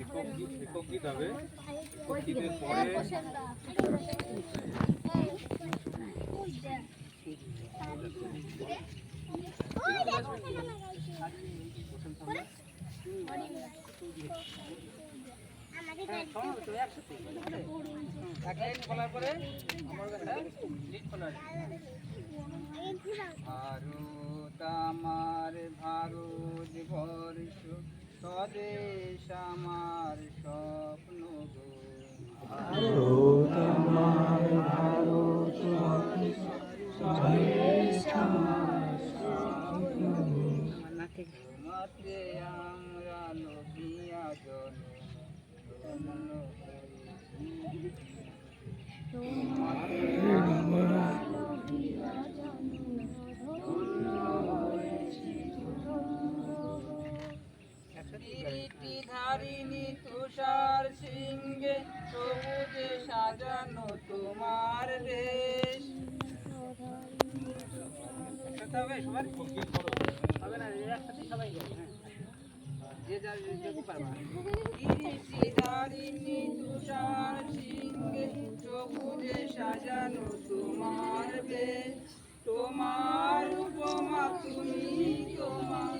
একক গীত হবে। গীতের পরে ভারত আমার ভারত বর্ষ স্বদেশ আমার স্বপ্ন গো। ভারত আমার ভারত বর্ষ স্বদেশ আমার স্বপ্ন গো। তোমাতে আমরা লভিয়া জন ধারিণী তুষার সিংহে সবুজে সাজানো তোমার দেশ। হবে না, একসাথে সবাই যে যার যেতে পারবা। ধারিণী তুষার সিংহে সবুজে সাজানো তোমার দেশ। তোমার উপমা তুমি তোমার